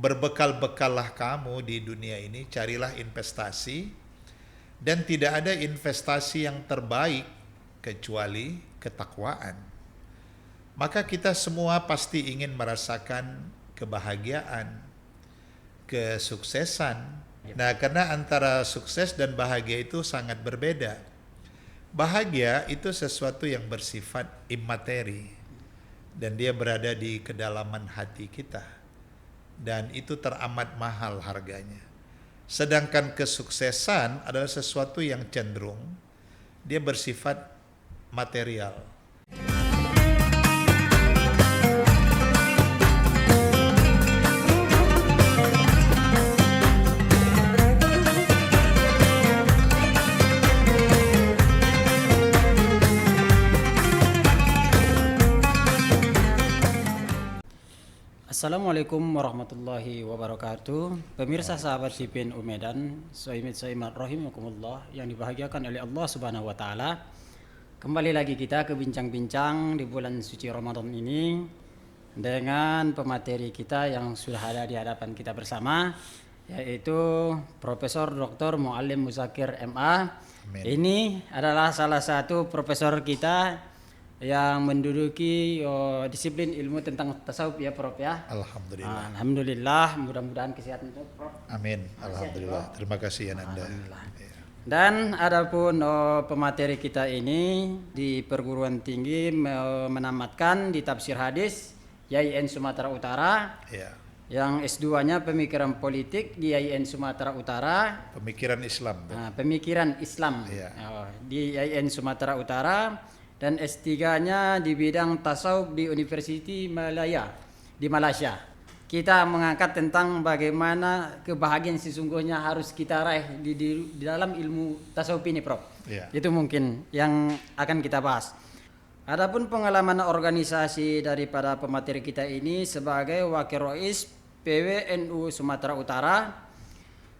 berbekal-bekallah kamu di dunia ini, carilah investasi, dan tidak ada investasi yang terbaik kecuali ketakwaan. Maka kita semua pasti ingin merasakan kebahagiaan, kesuksesan. Nah, karena antara sukses dan bahagia itu sangat berbeda. Bahagia itu sesuatu yang bersifat imateri dan dia berada di kedalaman hati kita, dan itu teramat mahal harganya. Sedangkan kesuksesan adalah sesuatu yang cenderung dia bersifat material. Assalamualaikum warahmatullahi wabarakatuh. Pemirsa sahabat CPNU Medan, Soimat rahimakumullah yang dibahagiakan oleh Allah Subhanahu wa taala. Kembali lagi kita ke bincang-bincang di bulan suci Ramadan ini dengan pemateri kita yang sudah ada di hadapan kita bersama, yaitu Profesor Dr. Muallim Muzakir MA. Amin. Ini adalah salah satu profesor kita yang menduduki disiplin ilmu tentang tasawuf ya Prof ya. Alhamdulillah. Alhamdulillah, mudah-mudahan kesehatan Prof. Amin. Alhamdulillah. Terima kasih Ananda. Dan adapun pemateri kita ini di perguruan tinggi menamatkan di tafsir hadis YIN Sumatera Utara. Ya. Yang S2-nya pemikiran politik di YIN Sumatera Utara. Pemikiran Islam. Pemikiran Islam di YIN Sumatera Utara. Dan S3-nya di bidang tasawuf di University Malaya di Malaysia. Kita mengangkat tentang bagaimana kebahagiaan sesungguhnya harus kita raih di dalam ilmu tasawuf ini, Prof. Ya. Itu mungkin yang akan kita bahas. Adapun pengalaman organisasi daripada pemateri kita ini sebagai Wakil Rais PWNU Sumatera Utara,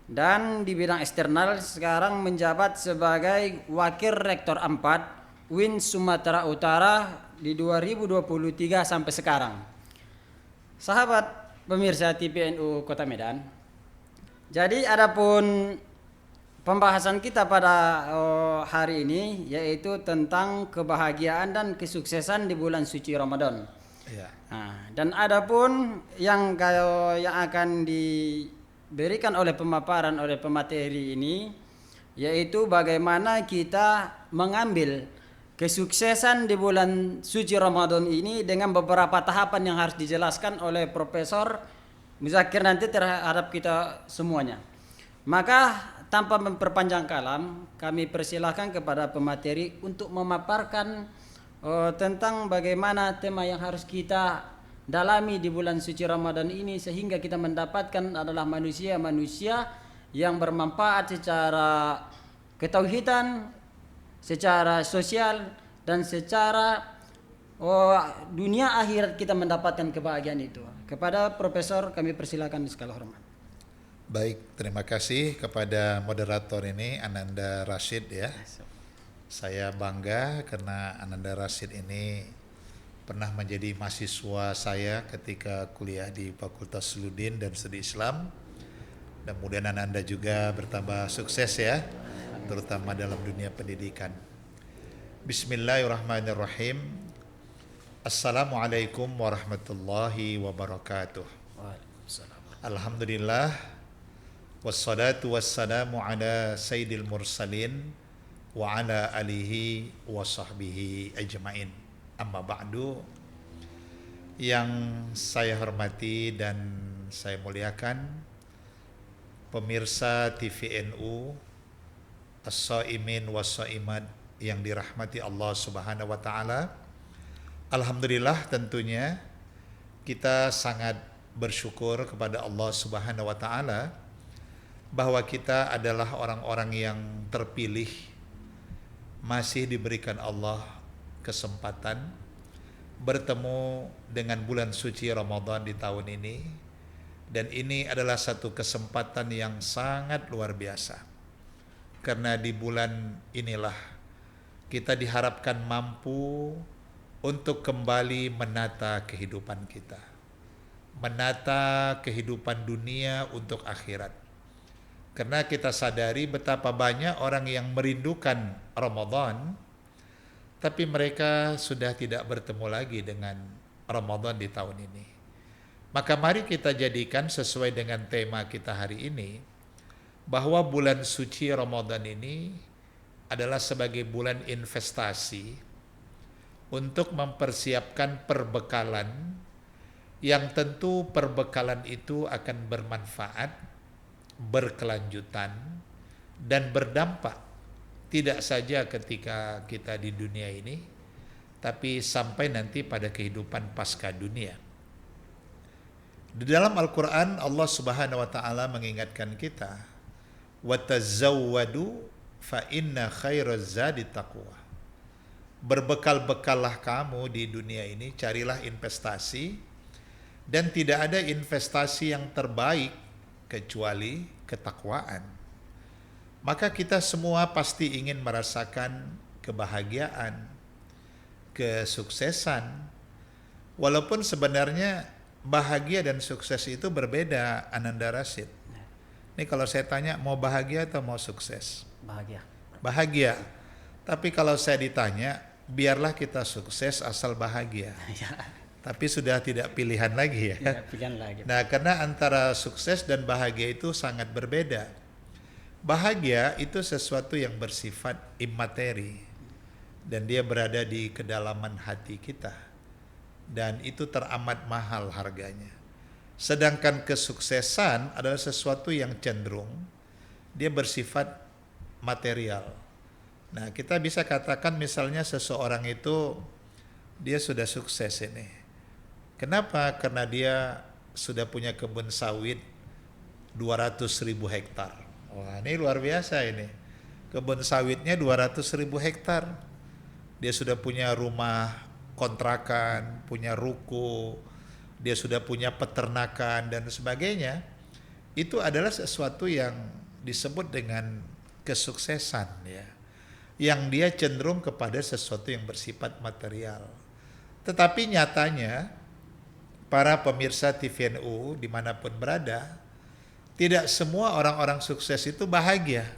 dan di bidang eksternal sekarang menjabat sebagai Wakil Rektor 4 UIN Sumatera Utara di 2023 sampai sekarang. Sahabat pemirsa TPNU Kota Medan, jadi adapun pembahasan kita pada hari ini yaitu tentang kebahagiaan dan kesuksesan di bulan suci Ramadan. Ya. Dan adapun yang akan diberikan oleh pemaparan oleh pemateri ini yaitu bagaimana kita mengambil kesuksesan di bulan suci Ramadan ini dengan beberapa tahapan yang harus dijelaskan oleh Profesor Muzakir nanti terhadap kita semuanya. Maka tanpa memperpanjang kalam, kami persilahkan kepada pemateri untuk memaparkan tentang bagaimana tema yang harus kita dalami di bulan suci Ramadan ini sehingga kita mendapatkan adalah manusia-manusia yang bermanfaat secara ketauhidan, secara sosial, dan secara dunia akhirat kita mendapatkan kebahagiaan itu. Kepada Profesor kami persilakan segala hormat. Baik, terima kasih kepada moderator ini Ananda Rashid ya. Saya bangga karena Ananda Rashid ini pernah menjadi mahasiswa saya ketika kuliah di Fakultas Suludin dan Studi Islam. Dan kemudian Ananda juga bertambah sukses ya, terutama dalam dunia pendidikan. Bismillahirrahmanirrahim. Assalamualaikum warahmatullahi wabarakatuh. Alhamdulillah, wassalatu wassalamu ala sayyidil mursalin wa ala alihi wa sahbihi ajma'in. Amma ba'du. Yang saya hormati dan saya muliakan pemirsa TVNU, as-saimin was-saimat yang dirahmati Allah Subhanahu wa taala. Alhamdulillah, tentunya kita sangat bersyukur kepada Allah Subhanahu wa taala bahwa kita adalah orang-orang yang terpilih, masih diberikan Allah kesempatan bertemu dengan bulan suci Ramadan di tahun ini, dan ini adalah satu kesempatan yang sangat luar biasa karena di bulan inilah kita diharapkan mampu untuk kembali menata kehidupan kita. menata kehidupan dunia untuk akhirat. Karena kita sadari betapa banyak orang yang merindukan Ramadan, tapi mereka sudah tidak bertemu lagi dengan Ramadan di tahun ini. Maka mari kita jadikan sesuai dengan tema kita hari ini, bahwa bulan suci Ramadan ini adalah sebagai bulan investasi untuk mempersiapkan perbekalan yang tentu perbekalan itu akan bermanfaat, berkelanjutan, dan berdampak tidak saja ketika kita di dunia ini, tapi sampai nanti pada kehidupan pasca dunia. Di dalam Al-Quran Allah Subhanahu wa Ta'ala mengingatkan kita, "Watazawwadu fa inna khairaz zadi taqwa." Berbekal-bekallah kamu di dunia ini, carilah investasi, dan tidak ada investasi yang terbaik kecuali ketakwaan. Maka kita semua pasti ingin merasakan kebahagiaan, kesuksesan, walaupun sebenarnya bahagia dan sukses itu berbeda, Ananda Rashid. Ini kalau saya tanya, mau bahagia atau mau sukses? Bahagia. Bahagia. Tapi kalau saya ditanya, biarlah kita sukses asal bahagia. Tapi sudah tidak pilihan lagi ya. Tidak pilihan lagi. Nah, karena antara sukses dan bahagia itu sangat berbeda. Bahagia itu sesuatu yang bersifat imateri, dan dia berada di kedalaman hati kita, dan itu teramat mahal harganya. Sedangkan kesuksesan adalah sesuatu yang cenderung dia bersifat material. Nah, kita bisa katakan misalnya seseorang itu dia sudah sukses ini. Kenapa? Karena dia sudah punya kebun sawit 200.000 hektar. Wah, ini luar biasa ini. Kebun sawitnya 200.000 hektar. Dia sudah punya rumah kontrakan, punya ruko, dia sudah punya peternakan dan sebagainya. Itu adalah sesuatu yang disebut dengan kesuksesan ya. Yang dia cenderung kepada sesuatu yang bersifat material. Tetapi nyatanya para pemirsa TVNU dimanapun berada, tidak semua orang-orang sukses itu bahagia.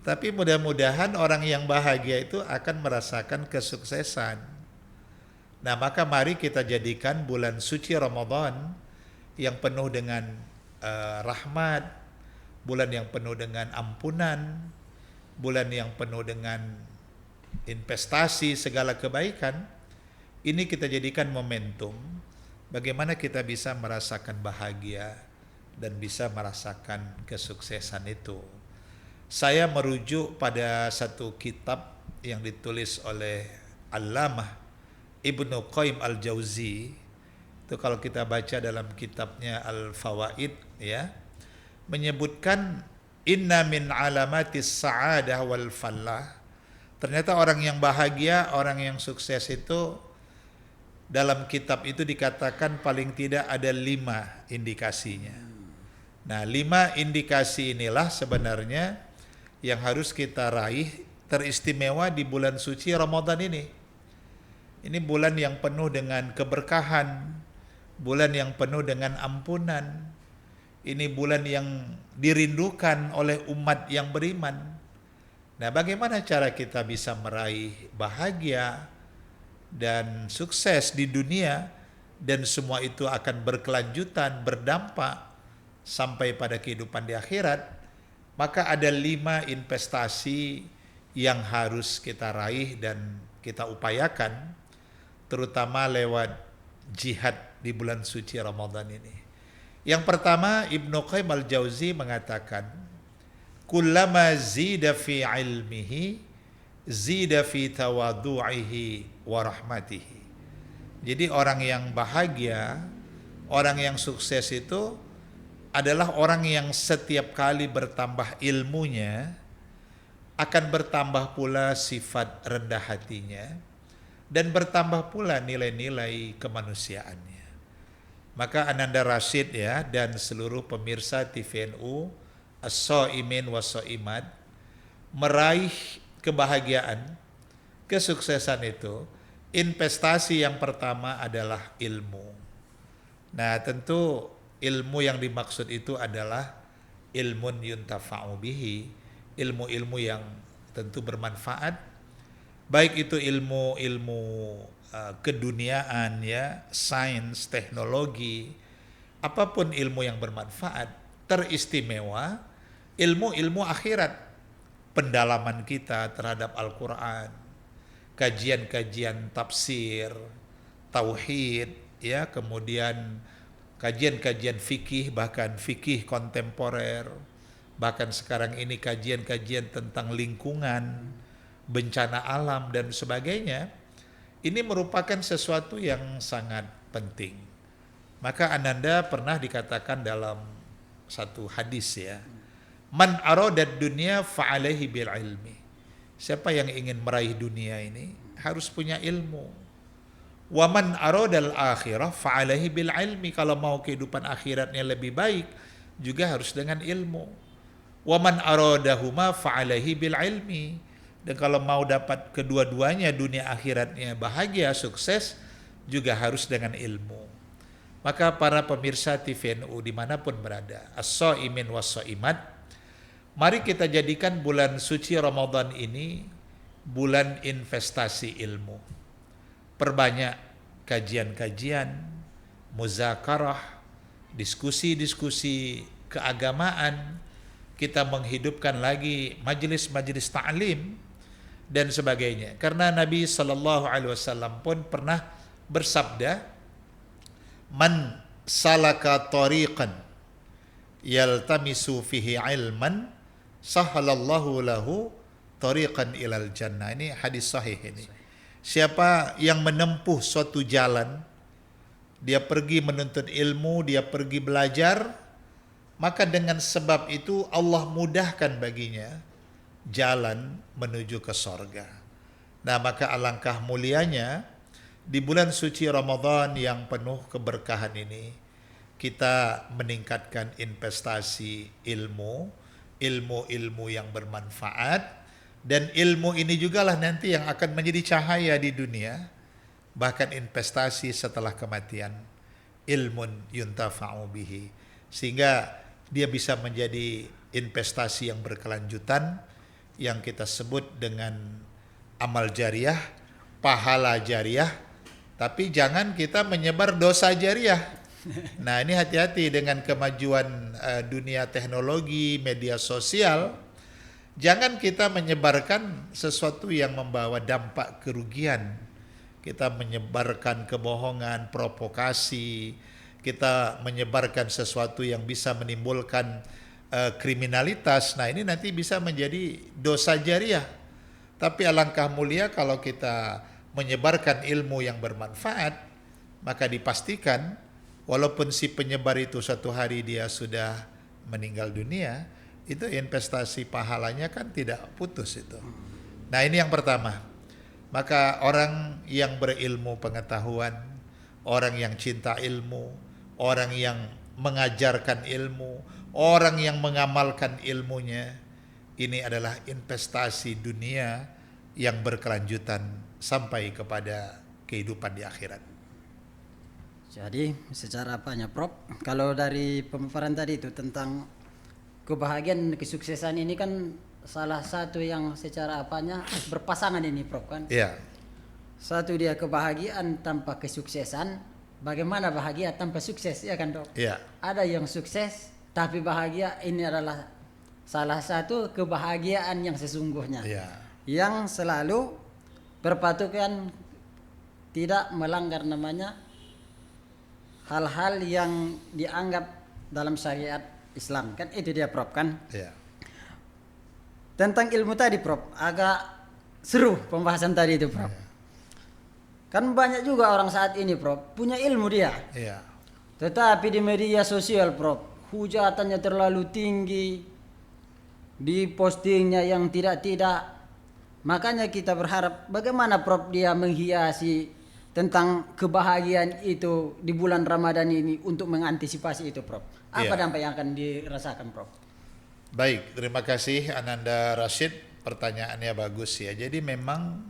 Tapi mudah-mudahan orang yang bahagia itu akan merasakan kesuksesan. Nah, maka mari kita jadikan bulan suci Ramadan yang penuh dengan rahmat, bulan yang penuh dengan ampunan, bulan yang penuh dengan investasi segala kebaikan. Ini kita jadikan momentum bagaimana kita bisa merasakan bahagia dan bisa merasakan kesuksesan itu. Saya merujuk pada satu kitab yang ditulis oleh Allamah Ibnu Qayyim Al-Jauzi. Itu kalau kita baca dalam kitabnya Al-Fawaid ya, menyebutkan inna min alamatis sa'adah wal fallah. Ternyata orang yang bahagia, orang yang sukses itu dalam kitab itu dikatakan paling tidak ada 5 indikasinya. Nah, 5 indikasi inilah sebenarnya yang harus kita raih teristimewa di bulan suci Ramadan ini. Ini bulan yang penuh dengan keberkahan, bulan yang penuh dengan ampunan. Ini bulan yang dirindukan oleh umat yang beriman. Nah, bagaimana cara kita bisa meraih bahagia dan sukses di dunia, dan semua itu akan berkelanjutan, berdampak sampai pada kehidupan di akhirat? Maka ada 5 investasi yang harus kita raih dan kita upayakan, terutama lewat jihad di bulan suci Ramadan ini. Yang pertama, Ibnu Qayyim Al-Jauzi mengatakan, kullama zida fi ilmihi zida fi tawadu'ihi wa rahmatihi. Jadi orang yang bahagia, orang yang sukses itu adalah orang yang setiap kali bertambah ilmunya, akan bertambah pula sifat rendah hatinya, dan bertambah pula nilai-nilai kemanusiaannya. Maka Ananda Rashid ya, dan seluruh pemirsa TVNU, as-shaimin was-shaimat, meraih kebahagiaan, kesuksesan itu, investasi yang pertama adalah ilmu. Nah, tentu ilmu yang dimaksud itu adalah ilmun yuntafa'u bihi, ilmu-ilmu yang tentu bermanfaat, baik itu ilmu-ilmu keduniaan ya, sains, teknologi, apapun ilmu yang bermanfaat, teristimewa ilmu-ilmu akhirat, pendalaman kita terhadap Al-Quran, kajian-kajian tafsir, tauhid, ya, kemudian kajian-kajian fikih, bahkan fikih kontemporer, bahkan sekarang ini kajian-kajian tentang lingkungan, bencana alam dan sebagainya. Ini merupakan sesuatu yang sangat penting. Maka Ananda pernah dikatakan dalam satu hadis ya, man aradad dunya fa'alaihi bil ilmi. Siapa yang ingin meraih dunia ini harus punya ilmu. Wa man aradal akhirah fa'alaihi bil ilmi. Kalau mau kehidupan akhiratnya lebih baik juga harus dengan ilmu. Wa man aradahuma fa'alaihi bil ilmi. Dan kalau mau dapat kedua-duanya, dunia akhiratnya bahagia, sukses, juga harus dengan ilmu. Maka para pemirsa TVNU dimanapun berada, as-shaimin was-shaimat, mari kita jadikan bulan suci Ramadan ini bulan investasi ilmu. Perbanyak kajian-kajian, muzakarah, diskusi-diskusi keagamaan, kita menghidupkan lagi majelis-majelis ta'lim dan sebagainya. Karena Nabi Sallallahu Alaihi Wasallam pun pernah bersabda, man salaka tariqan yaltamisu fihi ilman sahalallahu lahu tariqan ilal jannah. Ini hadis sahih ini. Siapa yang menempuh suatu jalan, dia pergi menuntut ilmu, dia pergi belajar, maka dengan sebab itu Allah mudahkan baginya jalan menuju ke sorga. Nah, maka alangkah mulianya di bulan suci Ramadan yang penuh keberkahan ini, kita meningkatkan investasi ilmu, ilmu-ilmu yang bermanfaat, dan ilmu ini jugalah nanti yang akan menjadi cahaya di dunia, bahkan investasi setelah kematian, ilmun yuntafa'u bihi, sehingga dia bisa menjadi investasi yang berkelanjutan, yang kita sebut dengan amal jariah, pahala jariah, tapi jangan kita menyebar dosa jariah. Nah, ini hati-hati dengan kemajuan dunia teknologi, media sosial. Jangan kita menyebarkan sesuatu yang membawa dampak kerugian. Kita menyebarkan kebohongan, provokasi, kita menyebarkan sesuatu yang bisa menimbulkan kriminalitas. Nah, ini nanti bisa menjadi dosa jariah. Tapi alangkah mulia kalau kita menyebarkan ilmu yang bermanfaat, maka dipastikan walaupun si penyebar itu suatu hari dia sudah meninggal dunia, itu investasi pahalanya kan tidak putus itu. Nah, ini yang pertama. Maka orang yang berilmu pengetahuan, orang yang cinta ilmu, orang yang mengajarkan ilmu, orang yang mengamalkan ilmunya, ini adalah investasi dunia yang berkelanjutan sampai kepada kehidupan di akhirat. Jadi secara apanya Prof, kalau dari pemaparan tadi itu tentang kebahagiaan, kesuksesan ini kan salah satu yang secara apanya berpasangan ini Prof kan? Iya. Satu dia kebahagiaan tanpa kesuksesan, bagaimana bahagia tanpa sukses, ya kan Dok? Iya. Ada yang sukses tapi bahagia, ini adalah salah satu kebahagiaan yang sesungguhnya. Iya. Yang selalu berpatokan tidak melanggar namanya hal-hal yang dianggap dalam syariat Islam, kan itu dia Prof kan? Iya. Tentang ilmu tadi Prof, agak seru pembahasan tadi itu Prof. Iya. Kan banyak juga orang saat ini Prof punya ilmu dia, Iya. tetapi di media sosial Prof hujatannya terlalu tinggi, di postingnya yang tidak-tidak. Makanya kita berharap bagaimana Prof dia menghiasi tentang kebahagiaan itu di bulan Ramadan ini untuk mengantisipasi itu Prof. Apa dampak yang akan dirasakan Prof? Baik, terima kasih Ananda Rashid, pertanyaannya bagus ya. Jadi memang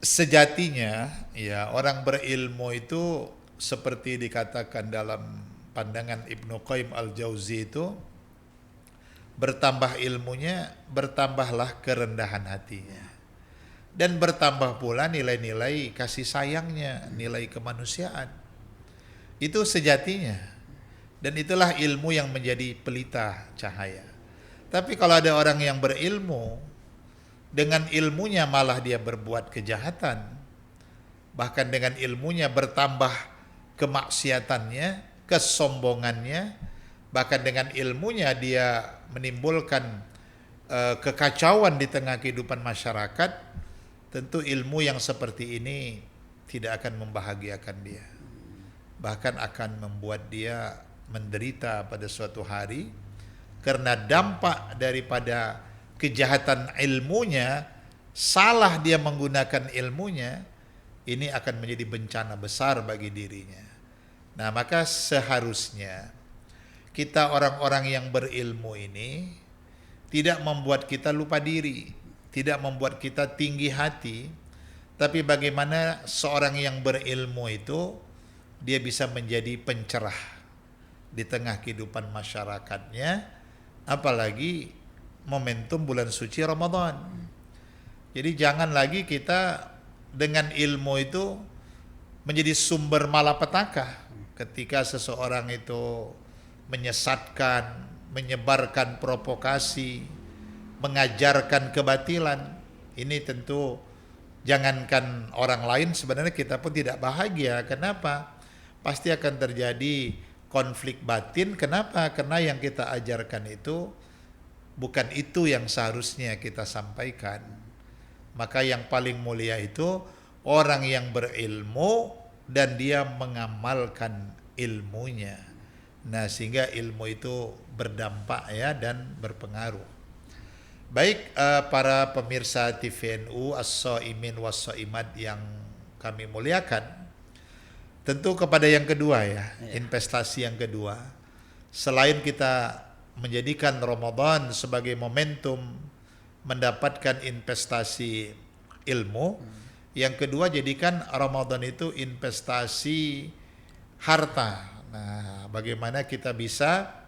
sejatinya ya orang berilmu itu seperti dikatakan dalam pandangan Ibnu Qayyim al-Jauzi itu, bertambah ilmunya, bertambahlah kerendahan hatinya. Dan bertambah pula nilai-nilai kasih sayangnya, nilai kemanusiaan. Itu sejatinya. Dan itulah ilmu yang menjadi pelita cahaya. Tapi kalau ada orang yang berilmu, dengan ilmunya malah dia berbuat kejahatan, bahkan dengan ilmunya bertambah kemaksiatannya, kesombongannya, bahkan dengan ilmunya dia menimbulkan kekacauan di tengah kehidupan masyarakat, tentu ilmu yang seperti ini tidak akan membahagiakan dia, bahkan akan membuat dia menderita pada suatu hari, karena dampak daripada kejahatan ilmunya, salah dia menggunakan ilmunya, ini akan menjadi bencana besar bagi dirinya. Nah, maka seharusnya kita orang-orang yang berilmu ini tidak membuat kita lupa diri, tidak membuat kita tinggi hati, tapi bagaimana seorang yang berilmu itu dia bisa menjadi pencerah di tengah kehidupan masyarakatnya, apalagi momentum bulan suci Ramadan. Jadi jangan lagi kita dengan ilmu itu menjadi sumber malapetaka ketika seseorang itu menyesatkan, menyebarkan provokasi, mengajarkan kebatilan. Ini tentu jangankan orang lain, sebenarnya kita pun tidak bahagia. Kenapa? Pasti akan terjadi konflik batin. Kenapa? Karena yang kita ajarkan itu bukan itu yang seharusnya kita sampaikan. Maka yang paling mulia itu orang yang berilmu dan dia mengamalkan ilmunya. Nah, sehingga ilmu itu berdampak ya dan berpengaruh. Baik para pemirsa TVNU As-Shaimin Was-Shaimat yang kami muliakan, tentu kepada yang kedua ya, investasi yang kedua, selain kita menjadikan Ramadan sebagai momentum mendapatkan investasi ilmu, yang kedua jadikan Ramadan itu investasi harta. Nah, bagaimana kita bisa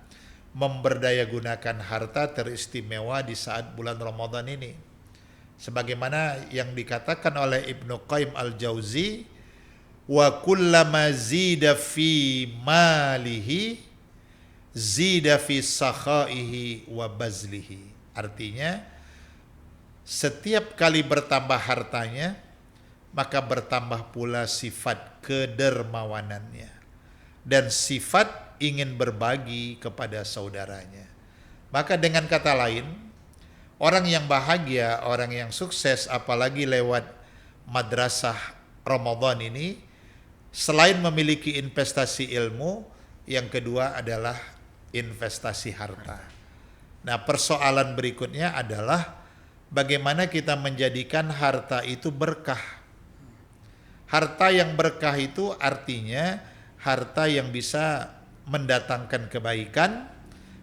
memberdayagunakan harta teristimewa di saat bulan Ramadan ini, sebagaimana yang dikatakan oleh Ibnu Qayyim al-Jauzi, wa kullama zida fi malihi zida fi sakhaihi wa bazlihi. Artinya setiap kali bertambah hartanya, maka bertambah pula sifat kedermawanannya dan sifat ingin berbagi kepada saudaranya. Maka dengan kata lain, orang yang bahagia, orang yang sukses, apalagi lewat madrasah Ramadan ini, selain memiliki investasi ilmu, yang kedua adalah investasi harta. Nah, persoalan berikutnya adalah bagaimana kita menjadikan harta itu berkah. Harta yang berkah itu artinya harta yang bisa mendatangkan kebaikan,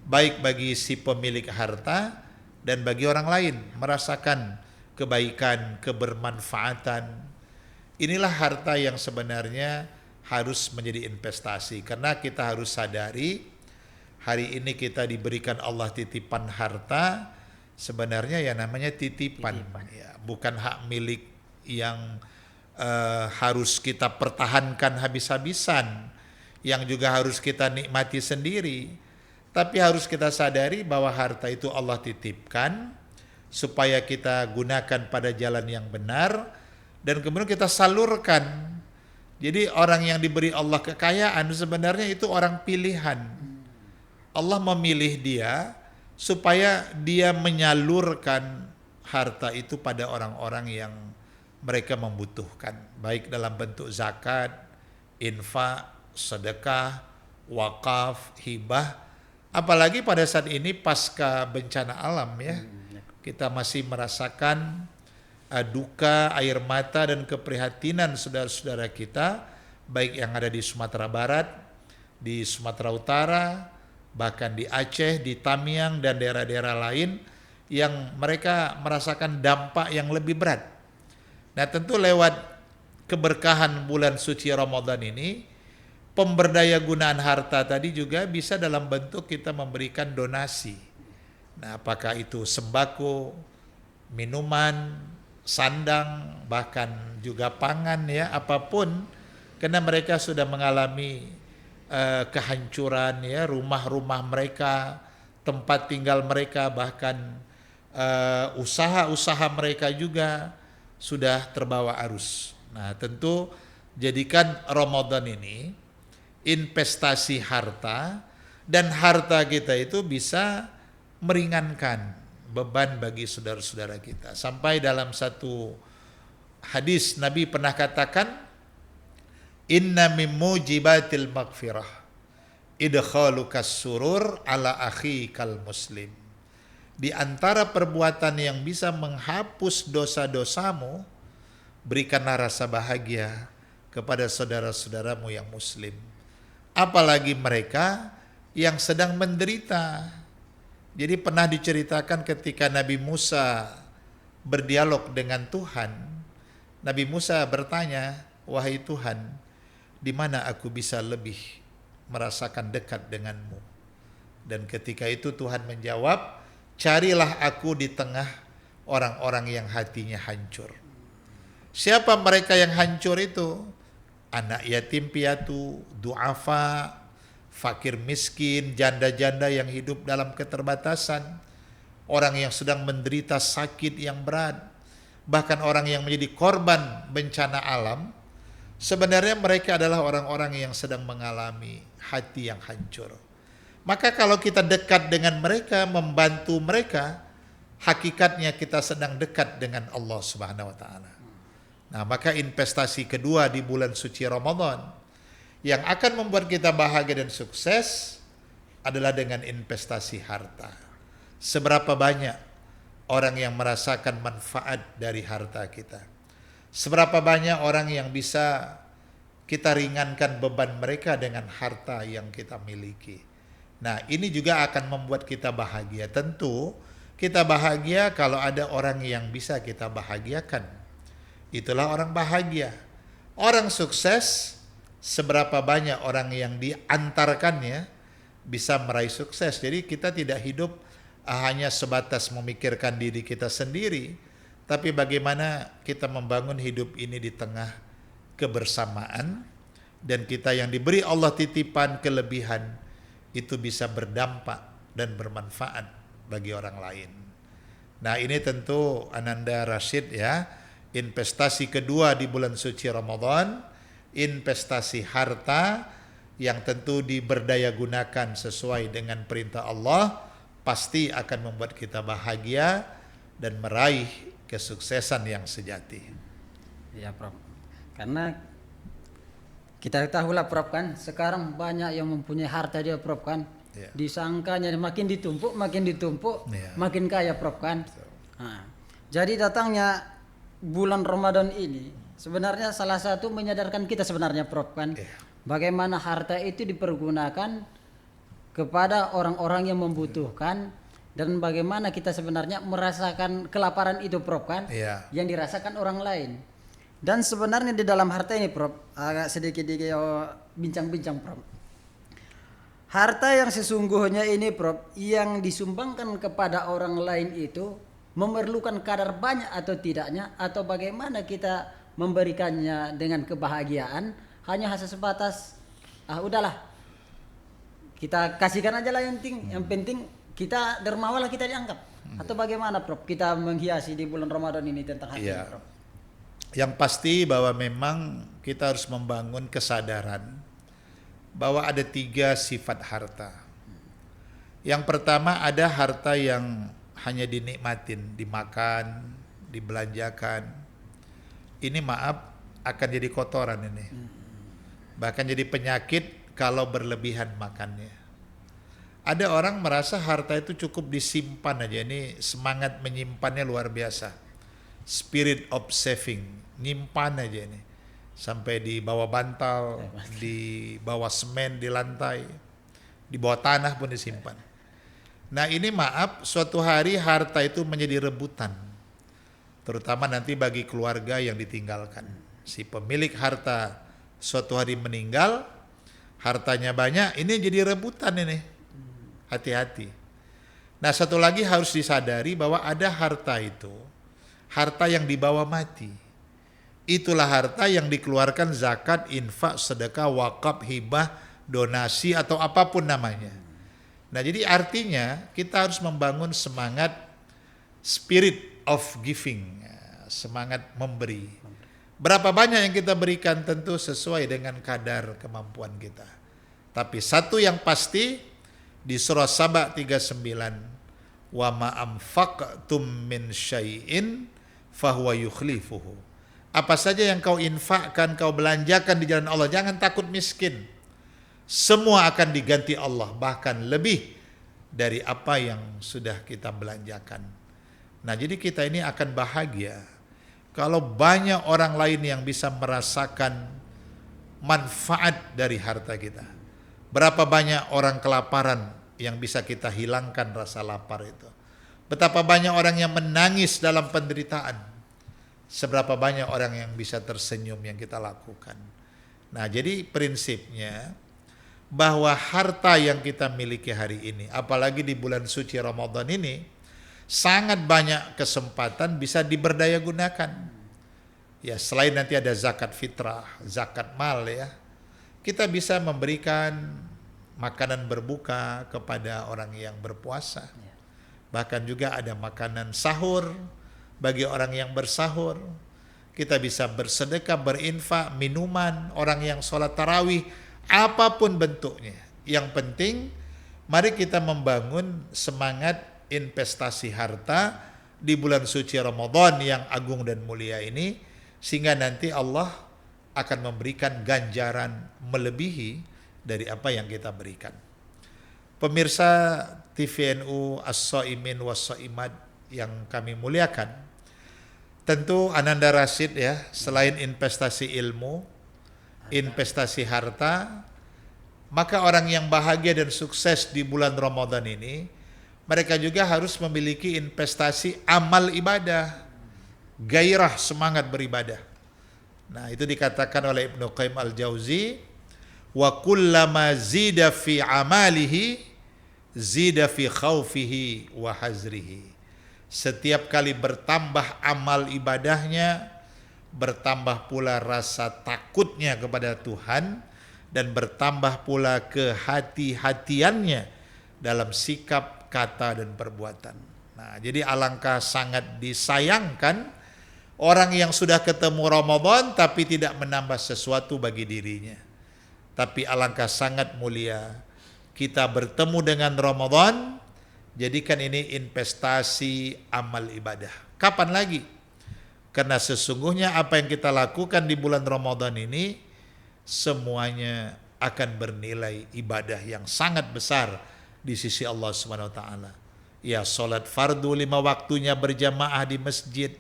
baik bagi si pemilik harta dan bagi orang lain, merasakan kebaikan, kebermanfaatan. Inilah harta yang sebenarnya harus menjadi investasi, karena kita harus sadari hari ini kita diberikan Allah titipan harta, sebenarnya ya namanya titipan. Ya, bukan hak milik yang harus kita pertahankan habis-habisan, yang juga harus kita nikmati sendiri. Tapi harus kita sadari bahwa harta itu Allah titipkan supaya kita gunakan pada jalan yang benar dan kemudian kita salurkan. Jadi orang yang diberi Allah kekayaan sebenarnya itu orang pilihan. Allah memilih dia supaya dia menyalurkan harta itu pada orang-orang yang mereka membutuhkan, baik dalam bentuk zakat, infak, sedekah, wakaf, hibah. Apalagi pada saat ini pasca bencana alam ya, kita masih merasakan duka, air mata dan keprihatinan saudara-saudara kita, baik yang ada di Sumatera Barat, di Sumatera Utara, bahkan di Aceh, di Tamiang dan daerah-daerah lain yang mereka merasakan dampak yang lebih berat. Nah, tentu lewat keberkahan bulan suci Ramadan ini, Pemberdaya gunaan harta tadi juga bisa dalam bentuk kita memberikan donasi. Nah, apakah itu sembako, minuman, sandang, bahkan juga pangan ya, apapun, karena mereka sudah mengalami kehancuran ya, rumah-rumah mereka, tempat tinggal mereka, bahkan usaha-usaha mereka juga sudah terbawa arus. Nah, tentu jadikan Ramadan ini investasi harta, dan harta kita itu bisa meringankan beban bagi saudara-saudara kita. Sampai dalam satu hadis Nabi pernah katakan, inna min mujibatil maghfirah idkhalukas surur ala akhikal muslim. Di antara perbuatan yang bisa menghapus dosa-dosamu, berikanlah rasa bahagia kepada saudara-saudaramu yang muslim. Apalagi mereka yang sedang menderita. Jadi pernah diceritakan ketika Nabi Musa berdialog dengan Tuhan, Nabi Musa bertanya, wahai Tuhan, di mana aku bisa lebih merasakan dekat denganmu? Dan ketika itu Tuhan menjawab, carilah aku di tengah orang-orang yang hatinya hancur. Siapa mereka yang hancur itu? Anak yatim piatu, duafa, fakir miskin, janda-janda yang hidup dalam keterbatasan, orang yang sedang menderita sakit yang berat, bahkan orang yang menjadi korban bencana alam. Sebenarnya mereka adalah orang-orang yang sedang mengalami hati yang hancur. Maka kalau kita dekat dengan mereka, membantu mereka, hakikatnya kita sedang dekat dengan Allah Subhanahu wa taala. Nah, maka investasi kedua di bulan suci Ramadan yang akan membuat kita bahagia dan sukses adalah dengan investasi harta. Seberapa banyak orang yang merasakan manfaat dari harta kita? Seberapa banyak orang yang bisa kita ringankan beban mereka dengan harta yang kita miliki? Nah, ini juga akan membuat kita bahagia. Tentu kita bahagia kalau ada orang yang bisa kita bahagiakan. Itulah orang bahagia. Orang sukses, seberapa banyak orang yang diantarkannya bisa meraih sukses. Jadi kita tidak hidup hanya sebatas memikirkan diri kita sendiri, tapi bagaimana kita membangun hidup ini di tengah kebersamaan, dan kita yang diberi Allah titipan kelebihan itu bisa berdampak dan bermanfaat bagi orang lain. Nah, ini tentu Ananda Rashid ya, investasi kedua di bulan suci Ramadan, investasi harta yang tentu diberdaya gunakan sesuai dengan perintah Allah, pasti akan membuat kita bahagia dan meraih kesuksesan yang sejati. Ya, Prof. Karena kita tahulah, Prof, kan sekarang banyak yang mempunyai harta dia, Prof, kan. Ya. Disangkanya makin ditumpuk, Ya. makin kaya, Prof, kan. Nah, jadi datangnya bulan Ramadan ini sebenarnya salah satu menyadarkan kita sebenarnya, Prof, kan. Ya. Bagaimana harta itu dipergunakan kepada orang-orang yang membutuhkan, dan bagaimana kita sebenarnya merasakan kelaparan itu, Prof, kan, Ya. yang dirasakan orang lain. Dan sebenarnya di dalam harta ini, Prof, agak sedikit bincang-bincang, Prof. Harta yang sesungguhnya ini, Prof, yang disumbangkan kepada orang lain itu memerlukan kadar banyak atau tidaknya, atau bagaimana kita memberikannya dengan kebahagiaan, hanya sebatas udahlah kita kasihkan aja lah, yang penting kita dermawan lah, kita dianggap. Atau bagaimana, Prof, kita menghiasi di bulan Ramadan ini tentang harta, Ya. Prof? Yang pasti bahwa memang kita harus membangun kesadaran bahwa ada 3 sifat harta. Yang pertama, ada harta yang hanya dinikmatin, dimakan, dibelanjakan. Ini maaf akan jadi kotoran ini. Bahkan jadi penyakit kalau berlebihan makannya. Ada orang merasa harta itu cukup disimpan aja. Ini semangat menyimpannya luar biasa. Spirit of saving, nyimpan aja ini. Sampai di bawah bantal, di bawah semen, di lantai, di bawah tanah pun disimpan. Nah, ini maaf, suatu hari harta itu menjadi rebutan. Terutama nanti bagi keluarga yang ditinggalkan. Si pemilik harta suatu hari meninggal, Hartanya banyak, ini jadi rebutan ini. Hati-hati. Nah, satu lagi harus disadari bahwa ada harta itu, harta yang dibawa mati. Itulah harta yang dikeluarkan zakat, infak, sedekah, wakaf, hibah, donasi atau apapun namanya. Nah, jadi artinya kita harus membangun semangat spirit of giving, semangat memberi. Berapa banyak yang kita berikan tentu sesuai dengan kadar kemampuan kita. Tapi satu yang pasti di surah Saba 39, wa ma anfaqtum min syai'in fahuwa yukhlifuhu. Apa saja yang kau infakkan, kau belanjakan di jalan Allah, jangan takut miskin. Semua akan diganti Allah, bahkan lebih dari apa yang sudah kita belanjakan. Nah, jadi kita ini akan bahagia kalau banyak orang lain yang bisa merasakan manfaat dari harta kita. Berapa banyak orang kelaparan yang bisa kita hilangkan rasa lapar itu. Betapa banyak orang yang menangis dalam penderitaan. Seberapa banyak orang yang bisa tersenyum yang kita lakukan. Nah, jadi prinsipnya bahwa harta yang kita miliki hari ini, apalagi di bulan suci Ramadan ini, sangat banyak kesempatan bisa diberdaya gunakan. Ya, selain nanti ada zakat fitrah, zakat mal ya, kita bisa memberikan makanan berbuka kepada orang yang berpuasa. Bahkan juga ada makanan sahur bagi orang yang bersahur. Kita bisa bersedekah, berinfak, minuman, orang yang sholat tarawih, apapun bentuknya. Yang penting, mari kita membangun semangat investasi harta di bulan suci Ramadan yang agung dan mulia ini, sehingga nanti Allah akan memberikan ganjaran melebihi dari apa yang kita berikan. Pemirsa TVNU As-Shaimin Was-Shaimat yang kami muliakan, tentu Ananda Rashid ya, selain investasi ilmu, investasi harta, maka orang yang bahagia dan sukses di bulan Ramadan ini, mereka juga harus memiliki investasi amal ibadah, gairah, semangat beribadah. Nah, itu dikatakan oleh Ibnu Qayyim Al-Jauzi, wa kullama zida fi amalihi zida fi khaufihi wa hazrihi. Setiap kali bertambah amal ibadahnya, bertambah pula rasa takutnya kepada Tuhan, dan bertambah pula kehati-hatiannya dalam sikap, kata, dan perbuatan. Nah, jadi alangkah sangat disayangkan orang yang sudah ketemu Ramadan tapi tidak menambah sesuatu bagi dirinya. Tapi alangkah sangat mulia kita bertemu dengan Ramadan, jadikan ini investasi amal ibadah. Kapan lagi? Karena sesungguhnya apa yang kita lakukan di bulan Ramadan ini semuanya akan bernilai ibadah yang sangat besar di sisi Allah Subhanahu wa taala. Ya, salat fardu 5 waktunya berjamaah di masjid,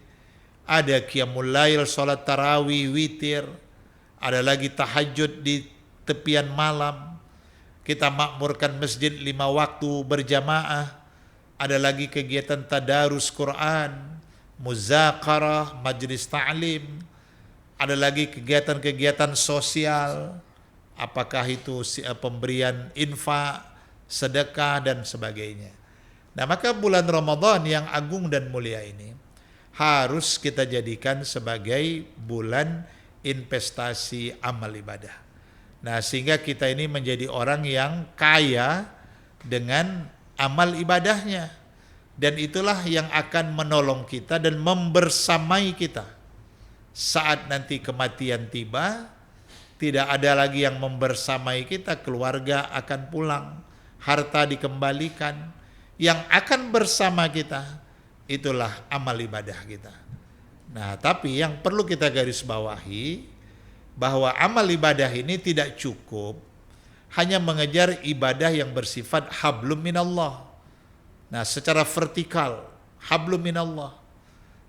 ada qiyamul lail, salat tarawih, witir, ada lagi tahajud di tepian malam. Kita makmurkan masjid 5 waktu berjamaah, ada lagi kegiatan tadarus Quran, muzaqarah, majlis ta'lim, ada lagi kegiatan-kegiatan sosial, apakah itu pemberian infak, sedekah, dan sebagainya. Nah, maka bulan Ramadan yang agung dan mulia ini harus kita jadikan sebagai bulan investasi amal ibadah. Nah, sehingga kita ini menjadi orang yang kaya dengan amal ibadahnya. Dan itulah yang akan menolong kita dan membersamai kita. Saat nanti kematian tiba, tidak ada lagi yang membersamai kita, keluarga akan pulang, harta dikembalikan. Yang akan bersama kita, itulah amal ibadah kita. Nah, tapi yang perlu kita garis bawahi, bahwa amal ibadah ini tidak cukup hanya mengejar ibadah yang bersifat hablum minallah. Nah, secara vertikal, hablum minallah.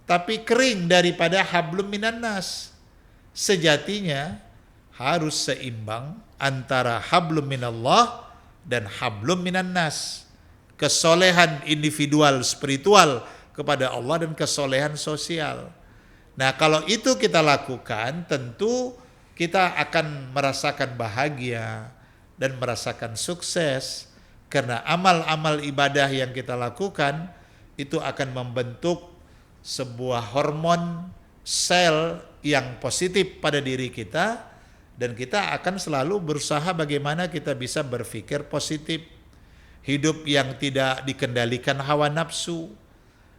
Tapi kering daripada hablum minannas. Sejatinya harus seimbang antara hablum minallah dan hablum minannas. Kesolehan individual spiritual kepada Allah dan kesolehan sosial. Nah, kalau itu kita lakukan, tentu kita akan merasakan bahagia, dan merasakan sukses, karena amal-amal ibadah yang kita lakukan itu akan membentuk sebuah hormon sel yang positif pada diri kita, dan kita akan selalu berusaha bagaimana kita bisa berpikir positif, hidup yang tidak dikendalikan hawa nafsu,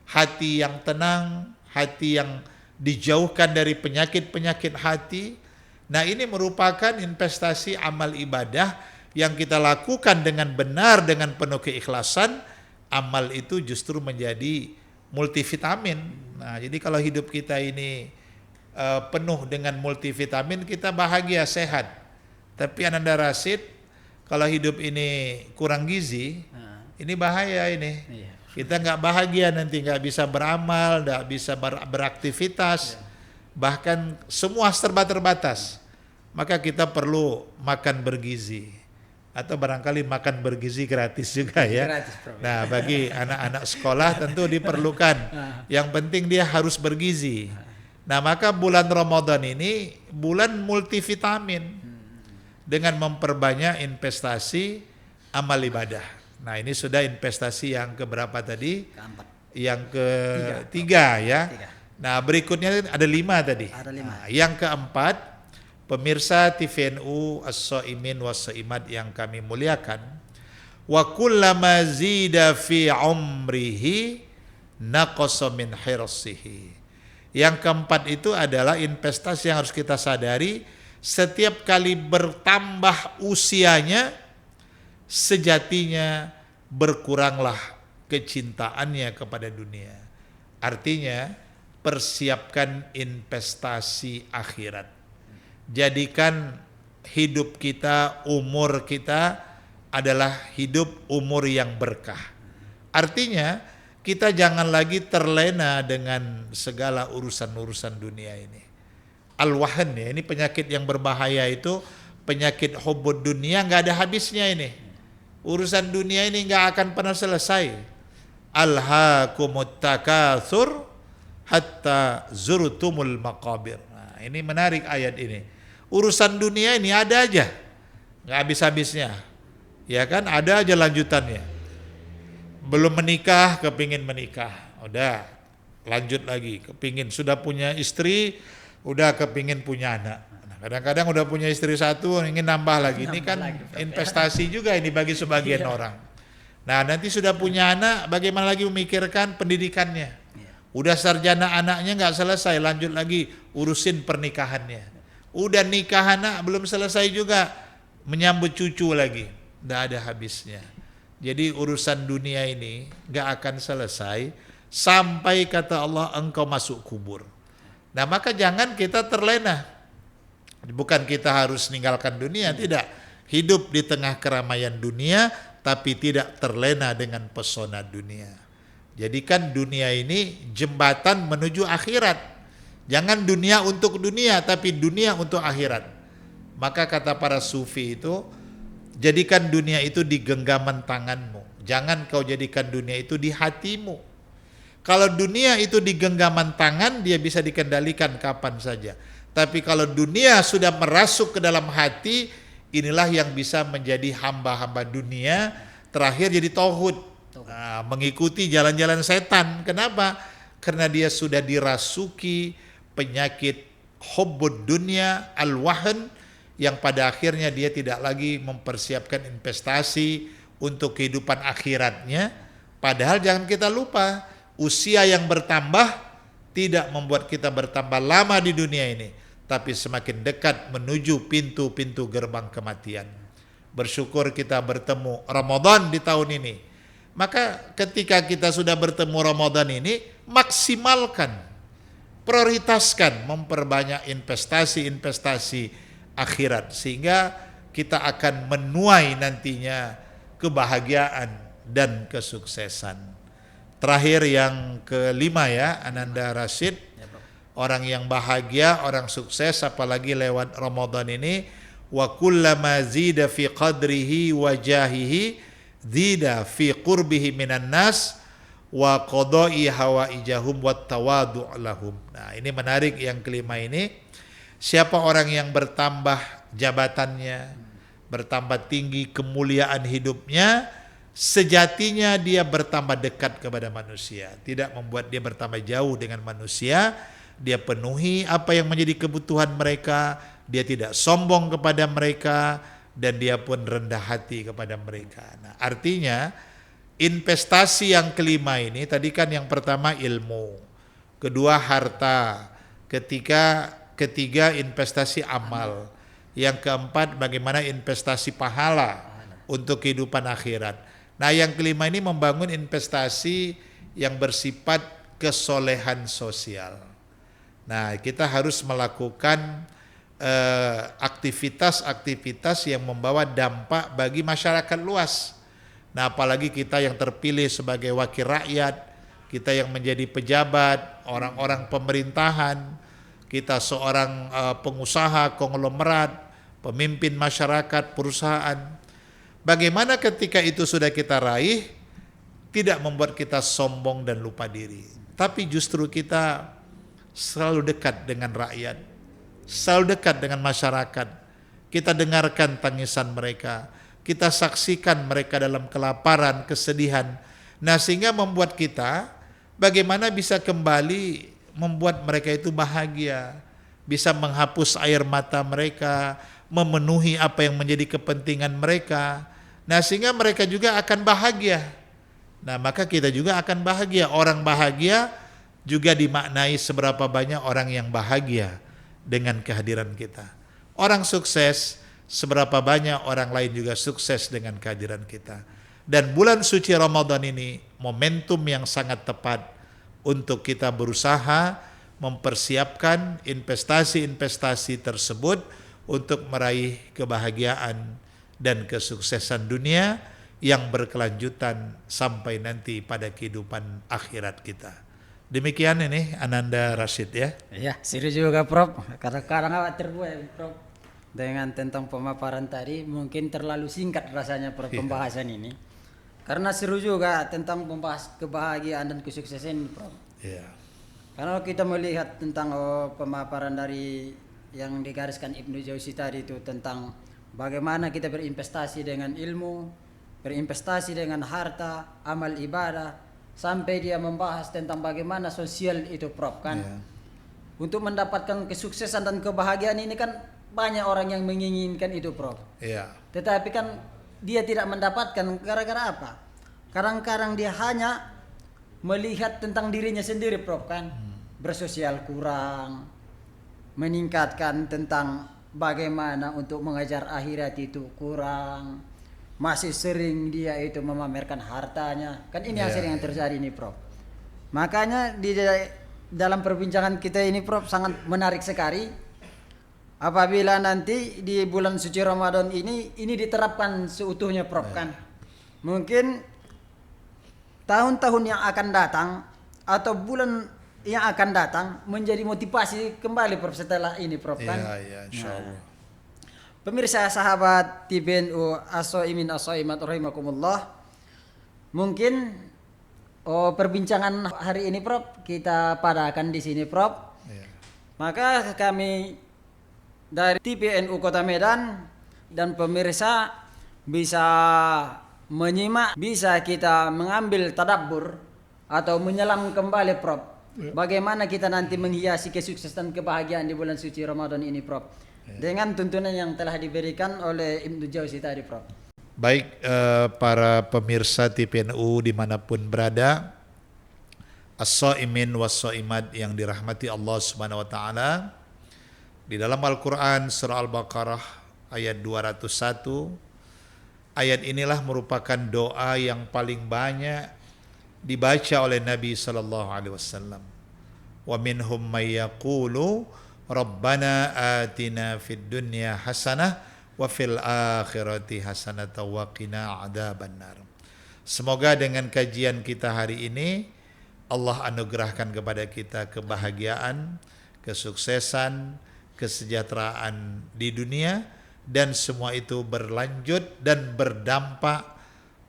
hati yang tenang, hati yang dijauhkan dari penyakit-penyakit hati. Nah, ini merupakan investasi amal ibadah yang kita lakukan dengan benar, dengan penuh keikhlasan. Amal itu justru menjadi multivitamin. Nah, jadi kalau hidup kita ini penuh dengan multivitamin, kita bahagia, sehat. Tapi Ananda Rashid, kalau hidup ini kurang gizi, ini bahaya ini. Iya. Kita nggak bahagia nanti, nggak bisa beramal, nggak bisa beraktivitas, bahkan semua serba terbatas. Maka kita perlu makan bergizi, atau barangkali makan bergizi gratis juga ya. Gratis, Prof. Nah, bagi anak-anak sekolah tentu diperlukan. Yang penting dia harus bergizi. Nah, maka bulan Ramadan ini bulan multivitamin dengan memperbanyak investasi amal ibadah. Nah, ini sudah investasi yang keberapa tadi? Keempat. Yang ketiga ya. Tiga. Nah, berikutnya ada 5 tadi. Ada 5. Nah, yang keempat, pemirsa TVNU As-Shaimin Was-Shaimat yang kami muliakan, wa kullama zida fi umrihi naqasa min hirsihi. Yang keempat itu adalah investasi yang harus kita sadari, setiap kali bertambah usianya, sejatinya berkuranglah kecintaannya kepada dunia. Artinya, persiapkan investasi akhirat. Jadikan hidup kita, umur kita adalah hidup umur yang berkah. Artinya kita jangan lagi terlena dengan segala urusan-urusan dunia ini. Al-wahan ya, ini penyakit yang berbahaya itu, penyakit hubbud dunia, nggak ada habisnya ini. Urusan dunia ini nggak akan pernah selesai. Alhaakumut takatsur hatta zurtumul maqabir. Nah, ini menarik ayat ini. Urusan dunia ini ada aja, nggak habis-habisnya, ya kan? Ada aja lanjutannya. Belum menikah, kepingin menikah, udah lanjut lagi, kepingin sudah punya istri, udah kepingin punya anak. Nah, kadang-kadang udah punya istri satu, ingin nambah lagi. Ini kan investasi juga ini bagi sebagian orang. Nah, nanti sudah punya anak, bagaimana lagi memikirkan pendidikannya? Udah sarjana anaknya nggak selesai, lanjut lagi urusin pernikahannya. Udah nikah anak belum selesai juga, menyambut cucu lagi, nggak ada habisnya. Jadi urusan dunia ini nggak akan selesai sampai kata Allah engkau masuk kubur. Nah, maka jangan kita terlena. Bukan kita harus meninggalkan dunia, tidak. Hidup di tengah keramaian dunia, tapi tidak terlena dengan pesona dunia. Jadikan dunia ini jembatan menuju akhirat. Jangan dunia untuk dunia, tapi dunia untuk akhirat. Maka kata para sufi itu, jadikan dunia itu di genggaman tanganmu. Jangan kau jadikan dunia itu di hatimu. Kalau dunia itu di genggaman tangan, dia bisa dikendalikan kapan saja. Tapi kalau dunia sudah merasuk ke dalam hati, inilah yang bisa menjadi hamba-hamba dunia. Terakhir jadi tauhid, mengikuti jalan-jalan setan. Kenapa? Karena dia sudah dirasuki penyakit hubbud dunia, al-wahn, yang pada akhirnya dia tidak lagi mempersiapkan investasi untuk kehidupan akhiratnya. Padahal jangan kita lupa, usia yang bertambah tidak membuat kita bertambah lama di dunia ini, tapi semakin dekat menuju pintu-pintu gerbang kematian. Bersyukur kita bertemu Ramadan di tahun ini. Maka ketika kita sudah bertemu Ramadan ini, maksimalkan, prioritaskan, memperbanyak investasi-investasi akhirat, sehingga kita akan menuai nantinya kebahagiaan dan kesuksesan. Terakhir yang kelima ya, Ananda Rashid, orang yang bahagia, orang sukses, apalagi lewat Ramadan ini, wa kullama zida fi qadrihi wa jahihi zida fi qurbihi minan nas wa qada'i hawaijahum wa tawadu' lahum. Nah, ini menarik yang kelima ini. Siapa orang yang bertambah jabatannya, bertambah tinggi kemuliaan hidupnya, sejatinya dia bertambah dekat kepada manusia, tidak membuat dia bertambah jauh dengan manusia. Dia penuhi apa yang menjadi kebutuhan mereka, dia tidak sombong kepada mereka, dan dia pun rendah hati kepada mereka. Nah, artinya investasi yang kelima ini, tadi kan yang pertama ilmu, kedua harta, ketiga investasi amal, yang keempat bagaimana investasi pahala untuk kehidupan akhirat. Nah, yang kelima ini membangun investasi yang bersifat kesolehan sosial. Nah, kita harus melakukan aktivitas-aktivitas yang membawa dampak bagi masyarakat luas. Nah, apalagi kita yang terpilih sebagai wakil rakyat, kita yang menjadi pejabat, orang-orang pemerintahan, kita seorang pengusaha, konglomerat, pemimpin masyarakat, perusahaan. Bagaimana ketika itu sudah kita raih, tidak membuat kita sombong dan lupa diri, tapi justru kita selalu dekat dengan rakyat, selalu dekat dengan masyarakat. Kita dengarkan tangisan mereka, kita saksikan mereka dalam kelaparan, kesedihan. Nah, sehingga membuat kita bagaimana bisa kembali membuat mereka itu bahagia, bisa menghapus air mata mereka, memenuhi apa yang menjadi kepentingan mereka. Nah, sehingga mereka juga akan bahagia. Nah, maka kita juga akan bahagia. Orang bahagia juga dimaknai seberapa banyak orang yang bahagia dengan kehadiran kita. Orang sukses, seberapa banyak orang lain juga sukses dengan kehadiran kita. Dan bulan suci Ramadan ini momentum yang sangat tepat untuk kita berusaha mempersiapkan investasi-investasi tersebut untuk meraih kebahagiaan dan kesuksesan dunia yang berkelanjutan sampai nanti pada kehidupan akhirat kita. Demikian ini Ananda Rashid ya. Ya, seru juga Prof. Kadang-kadang khawatir gue Prof. Dengan tentang pemaparan tadi mungkin terlalu singkat rasanya Prof pembahasan ini. Karena seru juga tentang membahas kebahagiaan dan kesuksesan ini, Prof. Iya. Karena kita melihat tentang pemaparan dari yang digariskan Ibnu Jauzi tadi itu tentang bagaimana kita berinvestasi dengan ilmu, berinvestasi dengan harta, amal ibadah, sampai dia membahas tentang bagaimana sosial itu, Prof, kan. Iya. Untuk mendapatkan kesuksesan dan kebahagiaan ini kan banyak orang yang menginginkan itu, Prof. Iya. Tetapi kan dia tidak mendapatkan gara-gara apa? Kadang-kadang dia hanya melihat tentang dirinya sendiri, Prof, kan. Bersosial kurang, meningkatkan tentang bagaimana untuk mengejar akhirat itu kurang. Masih sering dia itu memamerkan hartanya. Kan ini yang sering yang terjadi ini, Prof. Makanya di dalam perbincangan kita ini, Prof, sangat menarik sekali. Apabila nanti di bulan suci Ramadan ini diterapkan seutuhnya, Prof, kan. Mungkin tahun-tahun yang akan datang atau bulan yang akan datang menjadi motivasi kembali, Prof, setelah ini, Prof, kan. Iya, insyaallah. Pemirsa sahabat TPNU As-Shaimin As-Shaimat rahimakumullah. Mungkin perbincangan hari ini, Prof, kita padakan di sini, Prof. Iya. Maka kami dari TPNU Kota Medan dan pemirsa bisa menyimak, bisa kita mengambil tadabbur atau menyelam kembali, Prof. Bagaimana kita nanti menghiasi kesuksesan kebahagiaan di bulan suci Ramadan ini, Prof. Dengan tuntunan yang telah diberikan oleh Ibnu Jauzi tadi, Prof. Baik, para pemirsa TPNU dimanapun berada, As-Shaimin was-Shaimat yang dirahmati Allah Subhanahu wa taala. Di dalam Al-Quran surah Al-Baqarah ayat 201, ayat inilah merupakan doa yang paling banyak dibaca oleh Nabi SAW. Wa minhum may yaqulu Rabbana atina fid dunya hasanah wa fil akhirati hasanah wa qina adzabannar. Semoga dengan kajian kita hari ini Allah anugerahkan kepada kita kebahagiaan, kesuksesan, kesejahteraan di dunia, dan semua itu berlanjut dan berdampak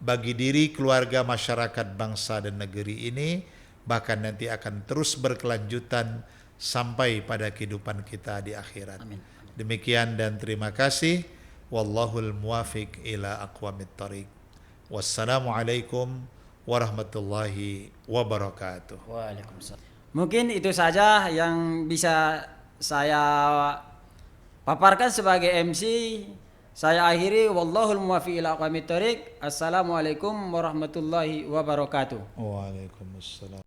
bagi diri, keluarga, masyarakat, bangsa dan negeri ini, bahkan nanti akan terus berkelanjutan sampai pada kehidupan kita di akhirat. Amin. Demikian dan terima kasih. Wallahul muwafiq ila aqwamit thariq. Wassalamualaikum warahmatullahi wabarakatuh. Waalaikumsalam. Mungkin itu saja yang bisa saya paparkan sebagai MC. Saya akhiri, wallahul muwaffiq ila aqwamit thoriq. Assalamualaikum warahmatullahi wabarakatuh. Waalaikumsalam.